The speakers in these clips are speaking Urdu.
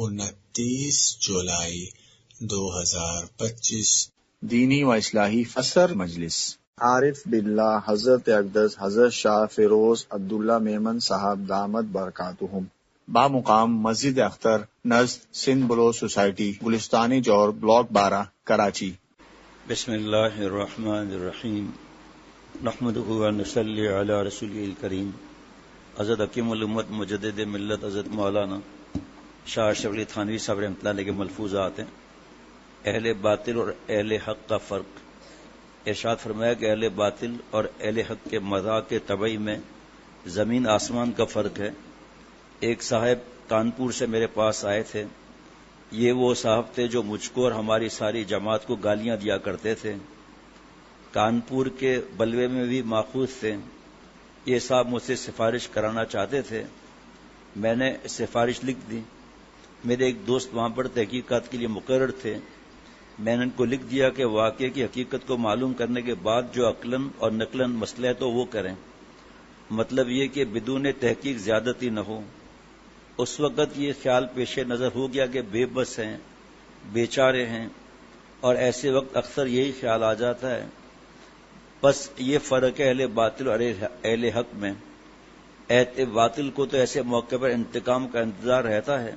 29 جولائی 2025 دینی و اصلاحی فسر مجلس عارف باللہ حضرت اقدس حضرت شاہ فیروز عبداللہ میمن صاحب دامت برکاتہم، بامقام مسجد اختر نزد سندھ بلو سوسائٹی، گلستانی جور، بلاک 12، کراچی۔ بسم اللہ الرحمن الرحیم، نحمدہ و نصلی علی رسولہ الکریم۔ حضرت حکیم الامت مجدد ملت حضرت مولانا شاہ اشرف علی تھانوی صاحب رحمۃ اللہ علیہ کے ملفوظات ہیں۔ اہل باطل اور اہل حق کا فرق۔ ارشاد فرمایا کہ اہل باطل اور اہل حق کے مذاق کے طبعی میں زمین آسمان کا فرق ہے۔ ایک صاحب کانپور سے میرے پاس آئے تھے۔ یہ وہ صاحب تھے جو مجھ کو اور ہماری ساری جماعت کو گالیاں دیا کرتے تھے۔ کانپور کے بلوے میں بھی ماخوذ تھے۔ یہ صاحب مجھ سے سفارش کرانا چاہتے تھے۔ میں نے سفارش لکھ دی۔ میرے ایک دوست وہاں پر تحقیقات کے لیے مقرر تھے۔ میں نے ان کو لکھ دیا کہ واقعے کی حقیقت کو معلوم کرنے کے بعد جو عقلاً اور نقلاً مسئلہ ہے تو وہ کریں۔ مطلب یہ کہ بدون تحقیق زیادتی نہ ہو۔ اس وقت یہ خیال پیش نظر ہو گیا کہ بے بس ہیں، بیچارے ہیں، اور ایسے وقت اکثر یہی خیال آ جاتا ہے۔ بس یہ فرق ہے اہل باطل اور اہل حق میں۔ اہل باطل کو تو ایسے موقع پر انتقام کا انتظار رہتا ہے،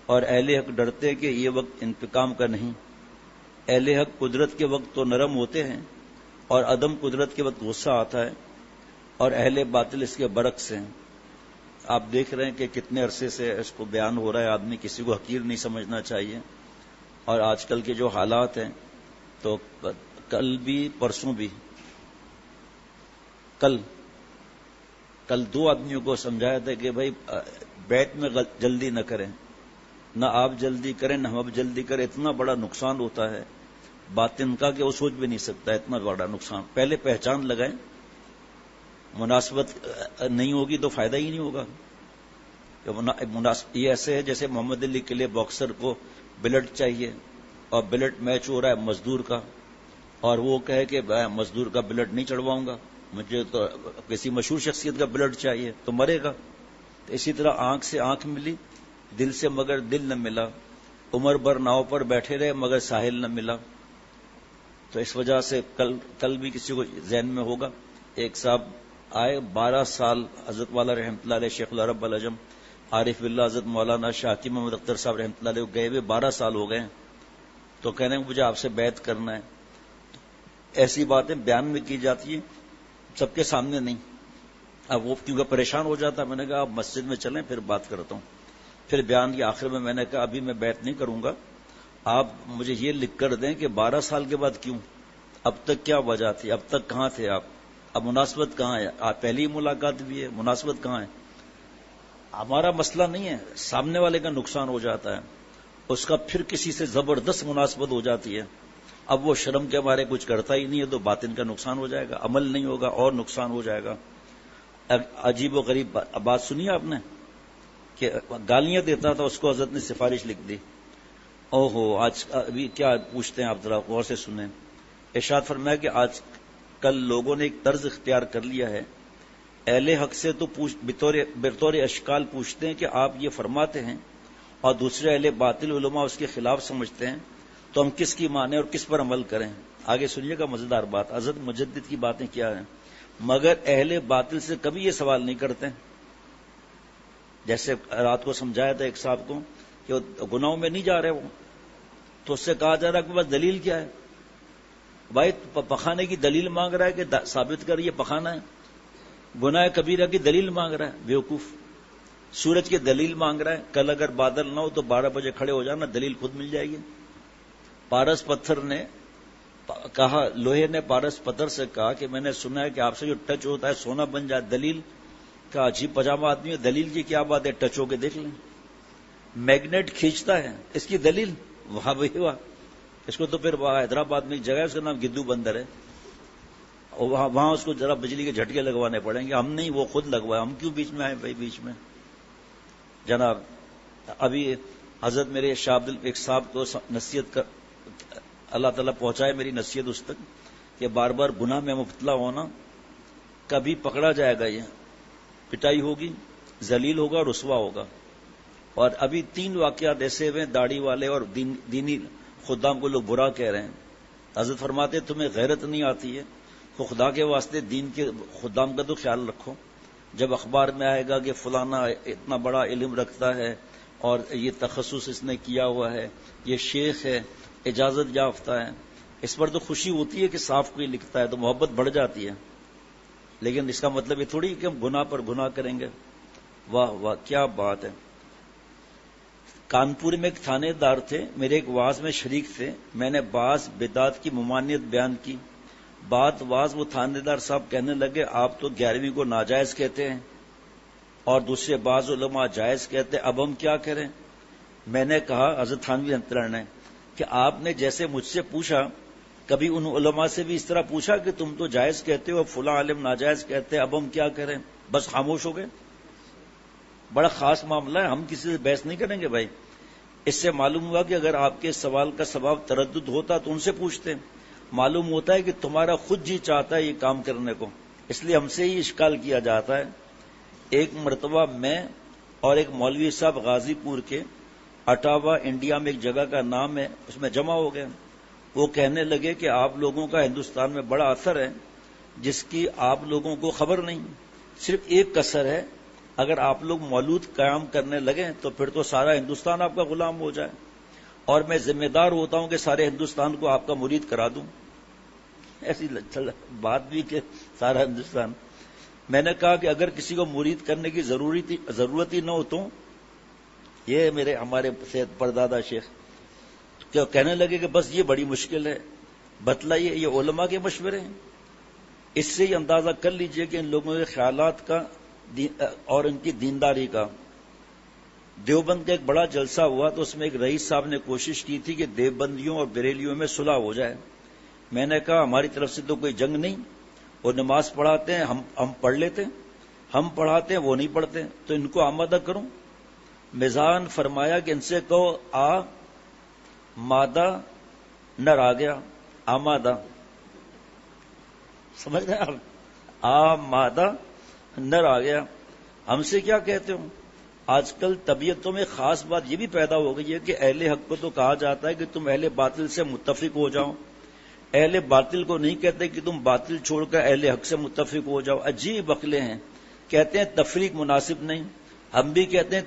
اور اہل حق ڈرتے کہ یہ وقت انتقام کا نہیں۔ اہل حق قدرت کے وقت تو نرم ہوتے ہیں اور عدم قدرت کے وقت غصہ آتا ہے، اور اہل باطل اس کے برعکس ہیں۔ آپ دیکھ رہے ہیں کہ کتنے عرصے سے اس کو بیان ہو رہا ہے، آدمی کسی کو حقیر نہیں سمجھنا چاہیے۔ اور آج کل کے جو حالات ہیں تو کل بھی پرسوں بھی کل دو آدمیوں کو سمجھایا تھا کہ بھائی بیت میں جلدی نہ کریں، نہ آپ جلدی کریں نہ ہم جلدی کریں، اتنا بڑا نقصان ہوتا ہے باطن کا کہ وہ سوچ بھی نہیں سکتا، اتنا بڑا نقصان۔ پہلے پہچان لگائیں، مناسبت نہیں ہوگی تو فائدہ ہی نہیں ہوگا۔ یہ ایسے ہے جیسے محمد علی کے لیے باکسر کو بلٹ چاہیے، اور بلٹ میچ ہو رہا ہے مزدور کا، اور وہ کہے کہ مزدور کا بلٹ نہیں چڑھواؤں گا، مجھے تو کسی مشہور شخصیت کا بلٹ چاہیے، تو مرے گا۔ تو اسی طرح آنکھ سے آنکھ ملی، دل سے مگر دل نہ ملا، عمر بھر ناؤ پر بیٹھے رہے مگر ساحل نہ ملا۔ تو اس وجہ سے کل بھی کسی کو ذہن میں ہوگا، ایک صاحب آئے 12 سال حضرت والا رحمۃ اللہ علیہ، شیخ العرب العجم عارف باللہ حضرت مولانا شاہ حکیم محمد اختر صاحب رحمۃ اللہ علیہ گئے ہوئے 12 سال ہو گئے ہیں، تو کہنے مجھے آپ سے بیعت کرنا ہے۔ ایسی باتیں بیان میں کی جاتی ہیں، سب کے سامنے نہیں۔ اب وہ کیونکہ پریشان ہو جاتا، میں نے کہا آپ مسجد میں چلیں پھر بات کرتا ہوں۔ پھر بیان کے آخر میں نے کہا ابھی میں بیعت نہیں کروں گا، آپ مجھے یہ لکھ کر دیں کہ 12 سال کے بعد کیوں، اب تک کیا وجہ تھی، اب تک کہاں تھے آپ، اب مناسبت کہاں ہے، آپ پہلی ملاقات بھی ہے، مناسبت کہاں ہے۔ ہمارا مسئلہ نہیں ہے، سامنے والے کا نقصان ہو جاتا ہے، اس کا پھر کسی سے زبردست مناسبت ہو جاتی ہے، اب وہ شرم کے بارے کچھ کرتا ہی نہیں ہے تو باطن کا نقصان ہو جائے گا، عمل نہیں ہوگا اور نقصان ہو جائے گا۔ عجیب و غریب بات سنی آپ نے کہ گالیاں دیتا تھا، اس کو حضرت نے سفارش لکھ دی۔ اوہو، آج ابھی کیا پوچھتے ہیں آپ، ذرا غور سے سنیں۔ ارشاد فرمایا کہ آج کل لوگوں نے ایک طرز اختیار کر لیا ہے، اہل حق سے تو بطور اشکال پوچھتے ہیں کہ آپ یہ فرماتے ہیں، اور دوسرے اہل باطل علماء اس کے خلاف سمجھتے ہیں، تو ہم کس کی مانیں اور کس پر عمل کریں۔ آگے سنیے گا مزیدار بات، حضرت مجدد کی باتیں کیا ہیں۔ مگر اہل باطل سے کبھی یہ سوال نہیں کرتے، جیسے رات کو سمجھایا تھا ایک صاحب کو کہ وہ گناہوں میں نہیں جا رہے، وہ تو اس سے کہا جا رہا کہ بس دلیل کیا ہے، بھائی پخانے کی دلیل مانگ رہا ہے کہ ثابت کر یہ پخانا ہے، گناہ کبیرہ کی دلیل مانگ رہا ہے بیوقوف، سورج کی دلیل مانگ رہا ہے، کل اگر بادل نہ ہو تو 12 بجے کھڑے ہو جانا، دلیل خود مل جائے گی۔ پارس پتھر نے کہا، لوہے نے پارس پتھر سے کہا کہ میں نے سنا ہے کہ آپ سے جو ٹچ ہوتا ہے سونا بن جائے، دلیل کا عجیب پجامہ آدمی ہے، دلیل کی کیا بات ہے، ٹچ ہو کے دیکھ لیں، میگنیٹ کھینچتا ہے، اس کی دلیل وہاں بھی ہوا۔ اس کو تو پھر حیدرآباد میں ایک جگہ ہے، اس کا نام گدو بندر ہے، وہاں اس کو ذرا بجلی کے جھٹکے لگوانے پڑیں گے، ہم نہیں، وہ خود لگوائے، ہم کیوں بیچ میں آئے بھائی بیچ میں۔ جناب ابھی حضرت میرے شاہ عبد ایک صاحب کو نصیحت کر، اللہ تعالیٰ پہنچائے میری نصیحت اس تک کہ بار بار گناہ میں مبتلا ہونا، کبھی پکڑا جائے گا، یہ پٹائی ہوگی، ذلیل ہوگا، رسوا ہوگا، اور ابھی 3 واقعات ایسے ہوئے داڑھی والے اور دینی خدام کو لوگ برا کہہ رہے ہیں. حضرت فرماتے تمہیں غیرت نہیں آتی ہے تو خدا کے واسطے دین کے خدام کا تو خیال رکھو. جب اخبار میں آئے گا کہ فلانا اتنا بڑا علم رکھتا ہے اور یہ تخصص اس نے کیا ہوا ہے، یہ شیخ ہے، اجازت یافتہ ہے، اس پر تو خوشی ہوتی ہے کہ صاف کوئی لکھتا ہے تو محبت بڑھ جاتی ہے. لیکن اس کا مطلب یہ تھوڑی کہ ہم گناہ پر گناہ کریں گے. واہ واہ کیا بات ہے. کانپور میں ایک تھانے دار تھے، میرے ایک واعظ میں شریک تھے. میں نے بعض بدعت کی ممانعت بیان کی. بات واعظ وہ تھانے دار صاحب کہنے لگے آپ تو 11ویں کو ناجائز کہتے ہیں اور دوسرے بعض علماء جائز کہتے ہیں، اب ہم کیا کریں؟ میں نے کہا حضرت تھانوی رحمۃ اللہ نے کہ آپ نے جیسے مجھ سے پوچھا کبھی ان علماء سے بھی اس طرح پوچھا کہ تم تو جائز کہتے ہو فلاں عالم ناجائز کہتے ہیں، اب ہم کیا کریں؟ بس خاموش ہو گئے. بڑا خاص معاملہ ہے، ہم کسی سے بحث نہیں کریں گے بھائی. اس سے معلوم ہوا کہ اگر آپ کے سوال کا سبب تردد ہوتا تو ان سے پوچھتے. معلوم ہوتا ہے کہ تمہارا خود جی چاہتا ہے یہ کام کرنے کو، اس لیے ہم سے ہی اشکال کیا جاتا ہے. ایک مرتبہ میں اور ایک مولوی صاحب غازی پور کے اٹاوا انڈیا میں ایک جگہ کا نام ہے اس میں جمع ہو گئے. وہ کہنے لگے کہ آپ لوگوں کا ہندوستان میں بڑا اثر ہے جس کی آپ لوگوں کو خبر نہیں. صرف ایک کسر ہے، اگر آپ لوگ مولود قیام کرنے لگیں تو پھر تو سارا ہندوستان آپ کا غلام ہو جائے، اور میں ذمہ دار ہوتا ہوں کہ سارے ہندوستان کو آپ کا مرید کرا دوں. ایسی بات بھی کہ سارا ہندوستان. میں نے کہا کہ اگر کسی کو مرید کرنے کی ضرورت ہی نہ ہو تو یہ ہمارے پردادا شیخ کیا کہنے لگے کہ بس یہ بڑی مشکل ہے. بتلائیے، یہ علماء کے مشورے ہیں. اس سے ہی اندازہ کر لیجئے کہ ان لوگوں کے خیالات کا اور ان کی دینداری کا. دیوبند کا ایک بڑا جلسہ ہوا تو اس میں ایک رئیس صاحب نے کوشش کی تھی کہ دیوبندیوں اور بریلیوں میں صلح ہو جائے. میں نے کہا ہماری طرف سے تو کوئی جنگ نہیں، وہ نماز پڑھاتے ہیں ہم پڑھ لیتے ہیں، ہم پڑھاتے ہیں وہ نہیں پڑھتے، تو ان کو آمادہ کروں. میزان فرمایا کہ ان سے کہو آ مادہ نر آ گیا، آمادہ. سمجھ رہے آپ؟ آ مادہ نر آ گیا. ہم سے کیا کہتے ہو؟ آج کل طبیعتوں میں خاص بات یہ بھی پیدا ہو گئی ہے کہ اہل حق کو تو کہا جاتا ہے کہ تم اہل باطل سے متفق ہو جاؤ، اہل باطل کو نہیں کہتے کہ تم باطل چھوڑ کر اہل حق سے متفق ہو جاؤ. عجیب عقلیں ہیں. کہتے ہیں تفریق مناسب نہیں، ہم بھی کہتے ہیں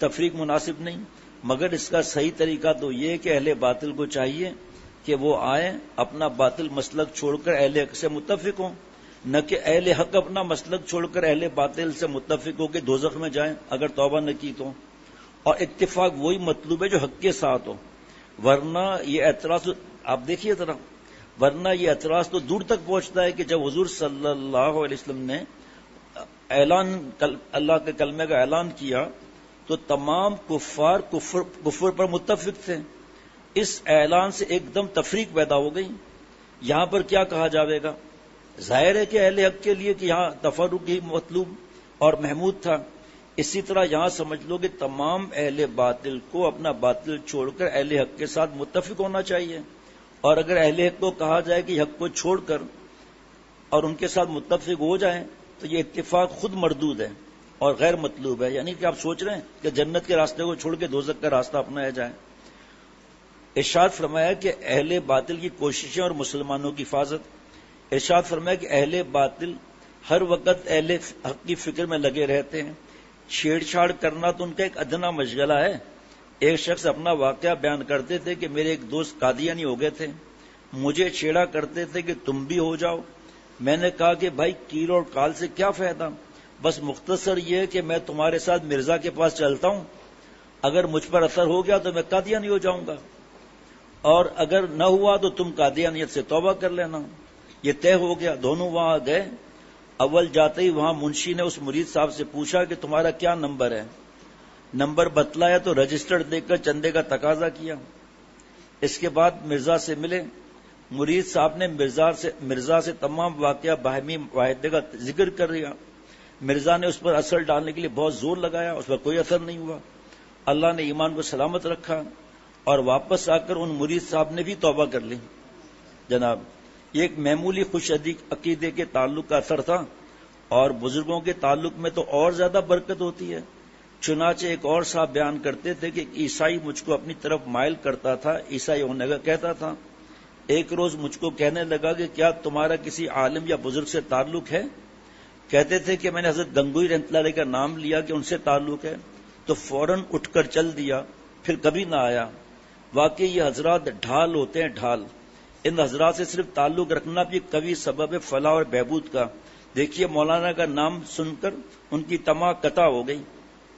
تفریق مناسب نہیں، مگر اس کا صحیح طریقہ تو یہ کہ اہل باطل کو چاہیے کہ وہ آئیں اپنا باطل مسلک چھوڑ کر اہل حق سے متفق ہوں، نہ کہ اہل حق اپنا مسلک چھوڑ کر اہل باطل سے متفق ہو کے دوزخ میں جائیں اگر توبہ نہ کی تو. اور اتفاق وہی مطلوب ہے جو حق کے ساتھ ہو، ورنہ یہ اعتراض آپ دیکھیے ذرا، ورنہ یہ اعتراض تو دور تک پہنچتا ہے کہ جب حضور صلی اللہ علیہ وسلم نے اللہ کے کلمے کا اعلان کیا تو تمام کفار کفر پر متفق تھے. اس اعلان سے ایک دم تفریق پیدا ہو گئی. یہاں پر کیا کہا جاوے گا؟ ظاہر ہے کہ اہل حق کے لیے کہ یہاں تفرق ہی مطلوب اور محمود تھا. اسی طرح یہاں سمجھ لو کہ تمام اہل باطل کو اپنا باطل چھوڑ کر اہل حق کے ساتھ متفق ہونا چاہیے، اور اگر اہل حق کو کہا جائے کہ حق کو چھوڑ کر اور ان کے ساتھ متفق ہو جائیں تو یہ اتفاق خود مردود ہے اور غیر مطلوب ہے. یعنی کہ آپ سوچ رہے ہیں کہ جنت کے راستے کو چھوڑ کے دوزخ کا راستہ اپنایا جائے. ارشاد فرمایا کہ اہل باطل کی کوششیں اور مسلمانوں کی حفاظت. ارشاد فرمایا کہ اہل باطل ہر وقت اہل حق کی فکر میں لگے رہتے ہیں. چھیڑ چھاڑ کرنا تو ان کا ایک ادنا مشغلہ ہے. ایک شخص اپنا واقعہ بیان کرتے تھے کہ میرے ایک دوست قادیانی ہو گئے تھے، مجھے چھیڑا کرتے تھے کہ تم بھی ہو جاؤ. میں نے کہا کہ بھائی کیل اور کال سے کیا فائدہ، بس مختصر یہ کہ میں تمہارے ساتھ مرزا کے پاس چلتا ہوں، اگر مجھ پر اثر ہو گیا تو میں قادیانی ہو جاؤں گا، اور اگر نہ ہوا تو تم قادیانیت سے توبہ کر لینا. یہ طے ہو گیا. دونوں وہاں گئے. اول جاتے ہی وہاں منشی نے اس مرید صاحب سے پوچھا کہ تمہارا کیا نمبر ہے. نمبر بتلایا تو رجسٹرڈ دیکھ کر چندے کا تقاضا کیا. اس کے بعد مرزا سے ملے. مرید صاحب نے مرزا سے تمام واقعہ باہمی معاہدے کا ذکر کر دیا. مرزا نے اس پر اثر ڈالنے کے لیے بہت زور لگایا، اس پر کوئی اثر نہیں ہوا. اللہ نے ایمان کو سلامت رکھا اور واپس آ کر ان مرید صاحب نے بھی توبہ کر لی. جناب یہ ایک معمولی خوش عقیدے کے تعلق کا اثر تھا، اور بزرگوں کے تعلق میں تو اور زیادہ برکت ہوتی ہے. چنانچہ ایک اور صاحب بیان کرتے تھے کہ عیسائی مجھ کو اپنی طرف مائل کرتا تھا، عیسائی ہونے کا کہتا تھا۔ ایک روز مجھ کو کہنے لگا کہ کیا تمہارا کسی عالم یا بزرگ سے تعلق ہے؟ کہتے تھے کہ میں نے حضرت گنگوئی رحمۃ اللہ علیہ کا نام لیا کہ ان سے تعلق ہے، تو فوراً اٹھ کر چل دیا، پھر کبھی نہ آیا۔ واقعی یہ حضرات ڈھال ہوتے ہیں، ڈھال۔ ان حضرات سے صرف تعلق رکھنا بھی قوی سبب ہے فلاح اور بہبود کا۔ دیکھیے مولانا کا نام سن کر ان کی طمع قطع ہو گئی،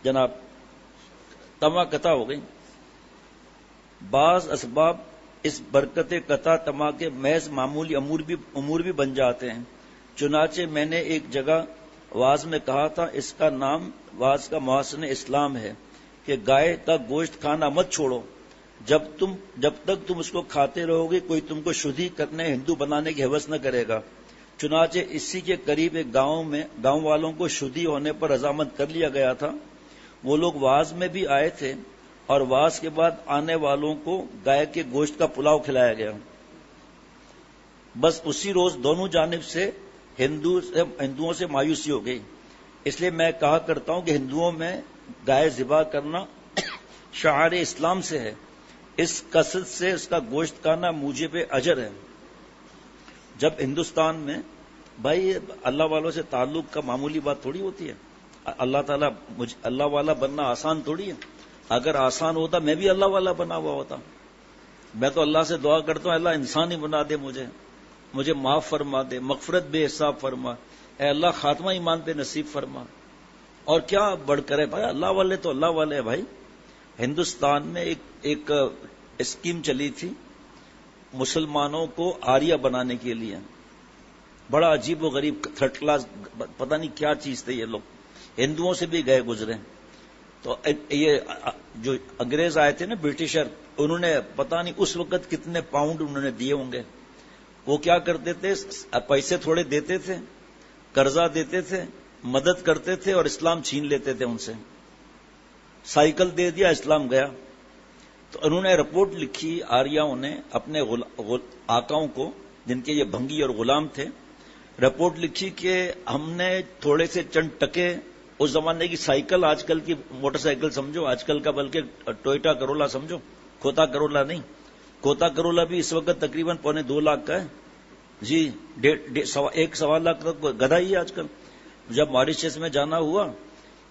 جناب طمع قطع ہو گئی۔ بعض اسباب اس برکت قطع طمع کے محض معمولی امور بھی بن جاتے ہیں۔ چنانچہ میں نے ایک جگہ واعظ میں کہا تھا، اس کا نام واعظ کا محسن اسلام ہے کہ گائے کا گوشت کھانا مت چھوڑو، جب تک تم اس کو کھاتے رہو گے کوئی تم کو شدھی کرنے ہندو بنانے کی ہوس نہ کرے گا۔ چنانچہ اسی کے قریب ایک گاؤں والوں کو شدھی ہونے پر رضامند کر لیا گیا تھا۔ وہ لوگ واعظ میں بھی آئے تھے اور واعظ کے بعد آنے والوں کو گائے کے گوشت کا پلاؤ کھلایا گیا۔ بس اسی روز دونوں جانب سے ہندوؤں سے مایوسی ہو گئی۔ اس لیے میں کہا کرتا ہوں کہ ہندوؤں میں گائے ذبح کرنا شعار اسلام سے ہے، اس کثرت سے اس کا گوشت کھانا موجب اجر ہے۔ جب ہندوستان میں بھائی اللہ والوں سے تعلق کا معمولی بات تھوڑی ہوتی ہے، اللہ تعالیٰ اللہ والا بننا آسان تھوڑی ہے۔ اگر آسان ہوتا میں بھی اللہ والا بنا ہوا ہوتا۔ میں تو اللہ سے دعا کرتا ہوں اللہ انسان ہی بنا دے، مجھے معاف فرما دے، مغفرت بے حساب فرما، اے اللہ خاتمہ ایمان پہ نصیب فرما۔ اور کیا بڑھ کر ہے بھائی، اللہ والے تو اللہ والے ہیں بھائی۔ ہندوستان میں ایک اسکیم چلی تھی مسلمانوں کو آریہ بنانے کے لیے، بڑا عجیب و غریب تھرڈ کلاس پتہ نہیں کیا چیز تھے یہ لوگ، ہندوؤں سے بھی گئے گزرے۔ تو یہ جو انگریز آئے تھے نا برٹشر، انہوں نے پتہ نہیں اس وقت کتنے پاؤنڈ انہوں نے دیے ہوں گے۔ وہ کیا کرتے تھے، پیسے تھوڑے دیتے تھے، قرضہ دیتے تھے، مدد کرتے تھے اور اسلام چھین لیتے تھے ان سے۔ سائیکل دے دیا، اسلام گیا۔ تو انہوں نے رپورٹ لکھی، آریاؤں نے اپنے آقاؤں کو جن کے یہ بھنگی اور غلام تھے، رپورٹ لکھی کہ ہم نے تھوڑے سے چند ٹکے، اس زمانے کی سائیکل آج کل کی موٹر سائیکل سمجھو، آج کل کا بلکہ ٹوئٹا کرولا سمجھو، کھوتا کرولا نہیں، کھوتا کرولا بھی اس وقت تقریباً 2.25 لاکھ کا ہے جی، 1.25 لاکھ تک گدھا ہی ہے آج کل۔ جب ماریشس میں جانا ہوا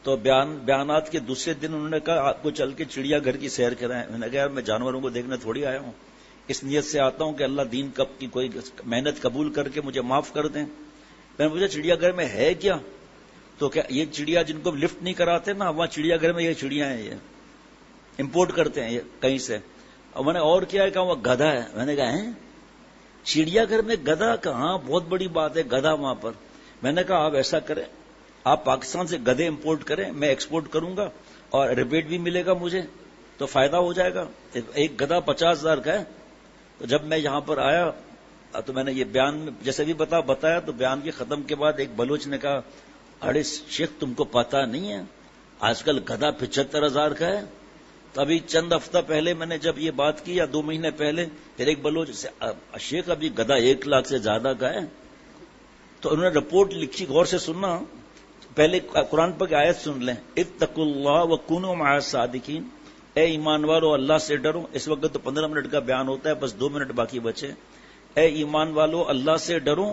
تو بیانات کے دوسرے دن انہوں نے کہا آپ کو چل کے چڑیا گھر کی سیر کرائیں۔ میں نے کہا یار میں جانوروں کو دیکھنے تھوڑی آیا ہوں، اس نیت سے آتا ہوں کہ اللہ دین کی کوئی محنت قبول کر کے مجھے معاف کر دیں۔ میں نے پوچھا چڑیا گھر میں ہے کیا؟ تو کیا یہ چڑیا جن کو لفٹ نہیں کراتے نا، وہاں چڑیا گھر میں یہ چڑیا ہیں، یہ امپورٹ کرتے ہیں یہ کہیں سے۔ اور میں نے اور کیا ہے، کہا وہ گدھا ہے۔ میں نے کہا ہیں چڑیا گھر میں گدھا کہاں، بہت بڑی بات ہے گدھا وہاں پر۔ میں نے کہا آپ ایسا کریں، آپ پاکستان سے گدھے امپورٹ کریں، میں ایکسپورٹ کروں گا اور ریبیٹ بھی ملے گا مجھے، تو فائدہ ہو جائے گا۔ ایک گدھا 50,000 کا ہے۔ تو جب میں یہاں پر آیا تو میں نے یہ بیان میں جیسے بھی بتایا، تو بیان کے ختم کے بعد ایک بلوچ نے کہا ارے شیخ تم کو پتا نہیں ہے آج کل گدھا 75,000 کا ہے۔ تو ابھی چند ہفتہ پہلے میں نے جب یہ بات کی، یا 2 مہینے پہلے، پھر ایک بلوچ سے شیخ ابھی گدھا 1 لاکھ سے زیادہ کا ہے۔ تو انہوں نے رپورٹ لکھی، غور سے سننا، پہلے قرآن پاک کی آیت سن لیں، اتقوا اللہ وکونوا مع الصادقین، اے ایمان والو اللہ سے ڈرو۔ اس وقت تو 15 منٹ کا بیان ہوتا ہے، بس 2 منٹ باقی بچے۔ اے ایمان والو اللہ سے ڈرو،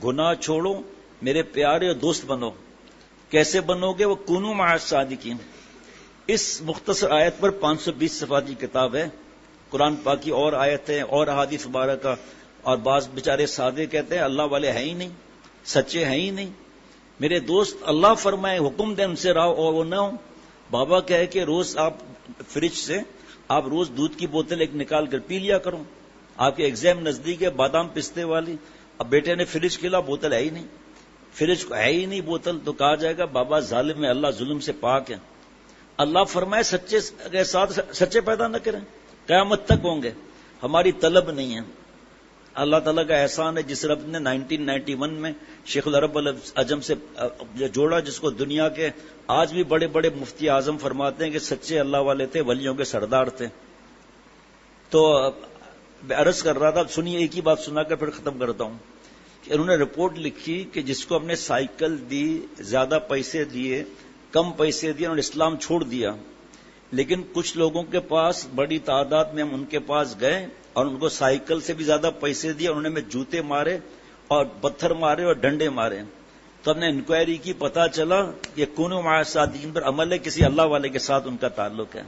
گناہ چھوڑو، میرے پیارے دوست بنو۔ کیسے بنو گے؟ وہ کونوا مع الصادقین۔ اس مختصر آیت پر 520 صفحات کی کتاب ہے قرآن پاک کی، اور آیتیں اور احادیث مبارکہ۔ اور بعض بیچارے سادے کہتے ہیں اللہ والے ہیں ہی نہیں، سچے ہیں ہی نہیں۔ میرے دوست اللہ فرمائے حکم دیں ان سے رہو اور وہ نہ ہو۔ بابا کہے کہ روز آپ فریج سے آپ روز دودھ کی بوتل ایک نکال کر پی لیا کرو، آپ کے ایگزام نزدیک ہے، بادام پستے والی۔ اب بیٹے نے فریج کھلا، بوتل ہے ہی نہیں، فریج کو ہے ہی نہیں بوتل، تو کہا جائے گا بابا ظالم ہے، اللہ ظلم سے پاک ہے۔ اللہ فرمائے سچے کے ساتھ سچے پیدا نہ کریں، قیامت تک ہوں گے۔ ہماری طلب نہیں ہے، اللہ تعالیٰ کا احسان ہے جس رب نے 1991 میں شیخ العرب العجم سے جوڑا، جس کو دنیا کے آج بھی بڑے بڑے مفتی اعظم فرماتے ہیں کہ سچے اللہ والے تھے، ولیوں کے سردار تھے۔ تو میں عرض کر رہا تھا، سنیے ایک ہی بات سنا کر پھر ختم کرتا ہوں، کہ انہوں نے رپورٹ لکھی کہ جس کو ہم نے سائیکل دی، زیادہ پیسے دیے، کم پیسے دیے اور اسلام چھوڑ دیا. لیکن کچھ لوگوں کے پاس بڑی تعداد میں ہم ان کے پاس گئے اور ان کو سائیکل سے بھی زیادہ پیسے دیے. انہوں نے ہمیں جوتے مارے اور پتھر مارے اور ڈنڈے مارے. تو ہم نے انکوائری کی, پتا چلا کہ کونوا مع الصادقین پر عمل ہے, کسی اللہ والے کے ساتھ ان کا تعلق ہے.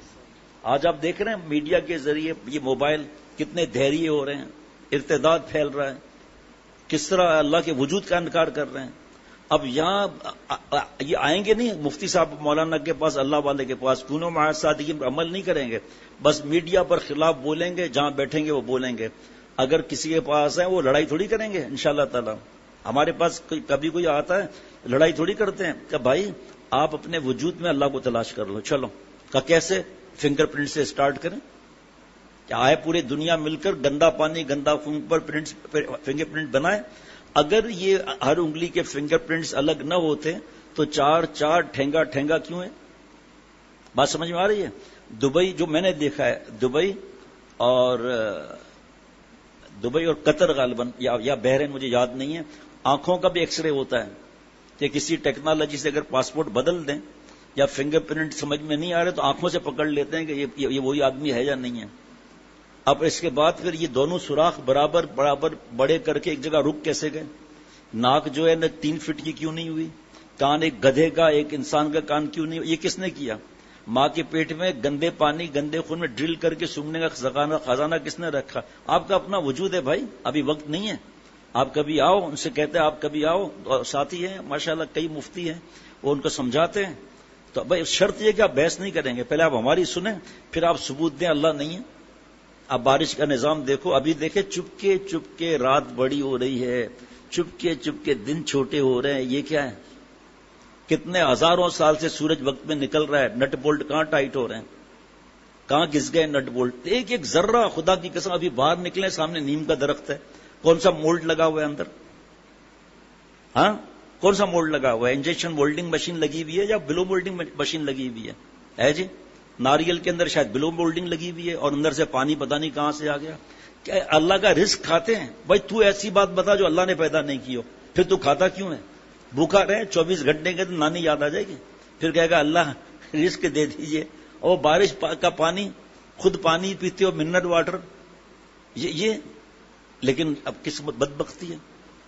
آج آپ دیکھ رہے ہیں میڈیا کے ذریعے یہ موبائل کتنے دھیریے ہو رہے ہیں, ارتداد پھیل رہا ہے, کس طرح اللہ کے وجود کا انکار کر رہے ہیں. اب یہاں یہ آئیں گے نہیں مفتی صاحب مولانا کے پاس, اللہ والے کے پاس, کونوا مع الصادقین پر عمل نہیں کریں گے, بس میڈیا پر خلاف بولیں گے, جہاں بیٹھیں گے وہ بولیں گے. اگر کسی کے پاس ہے وہ لڑائی تھوڑی کریں گے انشاءاللہ تعالی. ہمارے پاس کبھی کوئی آتا ہے لڑائی تھوڑی کرتے ہیں کہ بھائی آپ اپنے وجود میں اللہ کو تلاش کر لو, چلو کہ کیسے فنگر پرنٹ سے اسٹارٹ کریں. کیا آئے پورے دنیا مل کر گندا پانی گندا خون پر فنگر پرنٹ بنائے. اگر یہ ہر انگلی کے فنگر پرنٹس الگ نہ ہوتے تو چار چار ٹھینگا ٹھینگا کیوں ہے؟ بات سمجھ میں آ رہی ہے؟ دبئی جو میں نے دیکھا ہے, دبئی اور قطر غالباً یا بحرین مجھے یاد نہیں ہے, آنکھوں کا بھی ایکس رے ہوتا ہے کہ کسی ٹیکنالوجی سے اگر پاسپورٹ بدل دیں یا فنگر پرنٹ سمجھ میں نہیں آ رہے تو آنکھوں سے پکڑ لیتے ہیں کہ یہ وہی آدمی ہے یا نہیں ہے. اب اس کے بعد پھر یہ دونوں سوراخ برابر بڑے کر کے ایک جگہ رک کیسے گئے؟ ناک جو ہے نا 3 فٹ کی کیوں نہیں ہوئی؟ کان ایک گدھے کا ایک انسان کا کان کیوں نہیں؟ یہ کس نے کیا؟ ماں کے پیٹ میں گندے پانی گندے خون میں ڈرل کر کے سونگنے کا خزانہ کس نے رکھا؟ آپ کا اپنا وجود ہے بھائی, ابھی وقت نہیں ہے. آپ کبھی آؤ, ان سے کہتے ہیں آپ کبھی آؤ, اور ساتھی ہیں ماشاءاللہ کئی مفتی ہیں, وہ ان کو سمجھاتے ہیں. تو بھائی شرط یہ کہ آپ بحث نہیں کریں گے, پہلے آپ ہماری سنیں پھر آپ ثبوت دیں اللہ نہیں ہے. اب بارش کا نظام دیکھو, ابھی دیکھیں چپکے چپکے رات بڑی ہو رہی ہے, چپکے چپکے دن چھوٹے ہو رہے ہیں. یہ کیا ہے؟ کتنے ہزاروں سال سے سورج وقت میں نکل رہا ہے, نٹ بولٹ کہاں ٹائٹ ہو رہے ہیں, کہاں گھس گئے نٹ بولٹ. ایک ایک ذرہ خدا کی قسم ابھی باہر نکلے, سامنے نیم کا درخت ہے, کون سا مولڈ لگا ہوا ہے اندر؟ ہاں کون سا مولڈ لگا ہوا ہے؟ انجیکشن مولڈنگ مشین لگی ہوئی ہے یا بلو مولڈنگ مشین لگی ہوئی ہے جی؟ ناریل کے اندر شاید بلو مولڈنگ لگی ہوئی ہے اور اندر سے پانی پتہ نہیں کہاں سے آ گیا. کیا اللہ کا رزق کھاتے ہیں؟ بھائی تو ایسی بات بتا جو اللہ نے پیدا نہیں کی ہو, پھر تو کھاتا کیوں ہے؟ بھوکا رہے 24 گھنٹے کے تو نانی یاد آ جائے گی, پھر کہے گا اللہ رزق دے دیجئے. اور بارش کا پانی خود پانی پیتے ہو, منرل واٹر, یہ لیکن اب قسمت بدبختی ہے.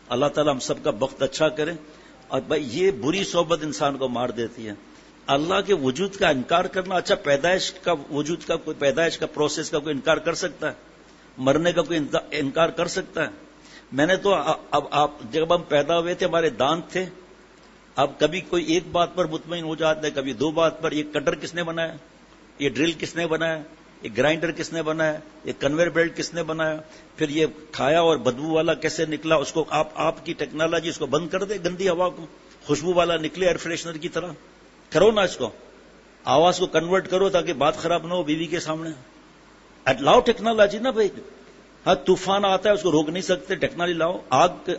اللہ تعالیٰ ہم سب کا بخت اچھا کرے. اور بھائی یہ بری صحبت انسان کو مار دیتی ہے. اللہ کے وجود کا انکار کرنا, اچھا پیدائش کا وجود کا کوئی پیدائش کا پروسیس کا کوئی انکار کر سکتا ہے؟ مرنے کا کوئی انکار کر سکتا ہے؟ میں نے تو اب آپ جب ہم پیدا ہوئے تھے ہمارے دانت تھے, اب کبھی کوئی ایک بات پر مطمئن ہو جاتا ہے, کبھی 2 بات پر. یہ کٹر کس نے بنایا؟ یہ ڈرل کس نے بنایا؟ یہ گرائنڈر کس نے بنایا؟ یہ کنویئر بیلٹ کس نے بنایا؟ پھر یہ کھایا اور بدبو والا کیسے نکلا؟ اس کو آپ کی ٹیکنالوجی اس کو بند کر دے, گندی ہوا کو خوشبو والا نکلے ایئر فریشنر کی طرح. کرو نا اس کو, آواز کو کنورٹ کرو تاکہ بات خراب نہ ہو بیوی کے سامنے. لاؤ ٹیکنالوجی نا بھائی. ہاں طوفان آتا ہے اس کو روک نہیں سکتے, ٹیکنالوجی لاؤ. آگ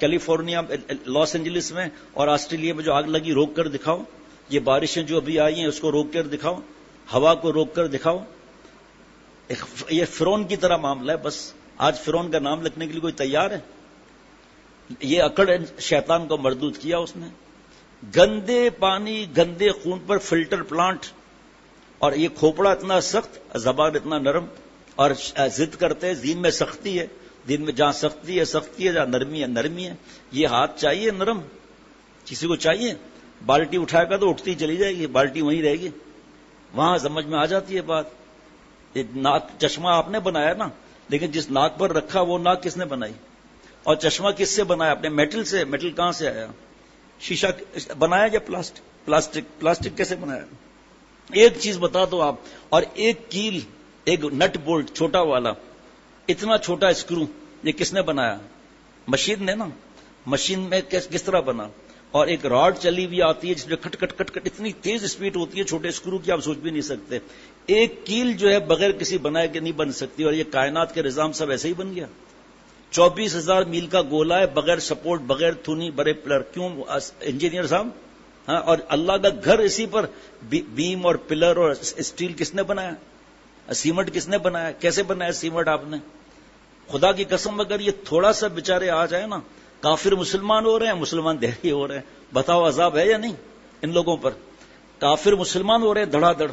کیلیفورنیا لاس اینجلس میں اور آسٹریلیا میں جو آگ لگی روک کر دکھاؤ. یہ بارشیں جو ابھی آئی ہیں اس کو روک کر دکھاؤ, ہوا کو روک کر دکھاؤ. یہ فرعون کی طرح معاملہ ہے. بس آج فرعون کا نام لکھنے کے لیے کوئی تیار ہے؟ یہ اکڑ شیطان کو مردود کیا اس نے. گندے پانی گندے خون پر فلٹر پلانٹ, اور یہ کھوپڑا اتنا سخت, زبان اتنا نرم, اور ضد کرتے دین میں سختی ہے. دین میں جہاں سختی ہے سختی ہے, جہاں نرمی ہے نرمی ہے. یہ ہاتھ چاہیے نرم, کسی کو چاہیے بالٹی اٹھائے گا تو اٹھتی چلی جائے گی, بالٹی وہیں رہے گی. وہاں سمجھ میں آ جاتی ہے بات. یہ ناک چشمہ آپ نے بنایا نا, لیکن جس ناک پر رکھا وہ ناک کس نے بنائی؟ اور چشمہ کس سے بنایا؟ اپنے میٹل سے. میٹل کہاں سے آیا؟ شیشہ بنایا یا پلاسٹک کیسے بنایا؟ ایک چیز بتا دو آپ. اور ایک کیل, ایک نٹ بولٹ چھوٹا والا, اتنا چھوٹا اسکرو, یہ کس نے بنایا؟ مشین نے نا. مشین میں کس طرح بنا؟ اور ایک راڈ چلی ہوئی آتی ہے جس میں کٹ کٹ کٹ کٹ اتنی تیز اسپیڈ ہوتی ہے چھوٹے اسکرو کی, آپ سوچ بھی نہیں سکتے. ایک کیل جو ہے بغیر کسی بنائے کے نہیں بن سکتی, اور یہ کائنات کے نظام سب ایسے ہی بن گیا. 24,000 میل کا گولا ہے, بغیر سپورٹ, بغیر تھونی, بڑے پلر. کیوں انجینئر صاحب؟ ہاں. اور اللہ کا گھر اسی پر بیم اور پلر اور اسٹیل کس نے بنایا؟ سیمنٹ کس نے بنایا؟ کیسے بنایا سیمنٹ آپ نے؟ خدا کی قسم اگر یہ تھوڑا سا بےچارے آ جائے نا, کافر مسلمان ہو رہے ہیں, مسلمان دہری ہو رہے ہیں. بتاؤ عذاب ہے یا نہیں ان لوگوں پر؟ کافر مسلمان ہو رہے ہیں دھڑا دھڑ،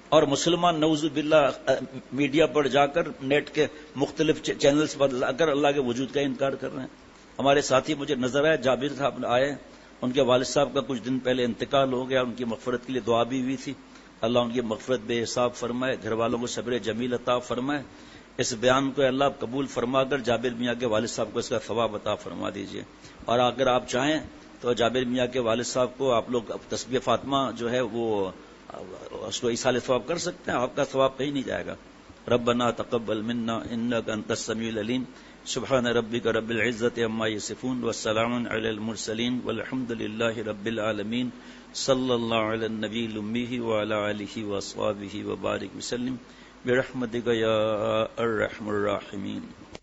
اور مسلمان نعوذ باللہ میڈیا پر جا کر نیٹ کے مختلف چینلز پر اگر اللہ کے وجود کا انکار کر رہے ہیں. ہمارے ساتھی مجھے نظر آئے، جابر صاحب آئے، ان کے والد صاحب کا کچھ دن پہلے انتقال ہو گیا، ان کی مغفرت کے لیے دعا بھی ہوئی تھی. اللہ ان کی مغفرت بے حساب فرمائے، گھر والوں کو صبر جمیل عطا فرمائے. اس بیان کو اللہ قبول فرما کر جابر میاں کے والد صاحب کو اس کا ثواب عطا فرما دیجئے. اور اگر آپ چاہیں تو جابر میاں کے والد صاحب کو آپ لوگ تسبیح فاطمہ جو ہے وہ اس کو ایصال ثواب کر سکتے ہیں، آپ کا ثواب کہیں نہیں جائے گا. ربنا تقبل منا انک انت السمیع العلیم. سبحان ربک رب العزت عما یصفون والسلام علی المرسلین والحمد للہ رب العالمین. صلی اللہ علی النبی الامی وعلی آلہ واصحابہ وبارک وسلم برحمتک یا ارحم الراحمین.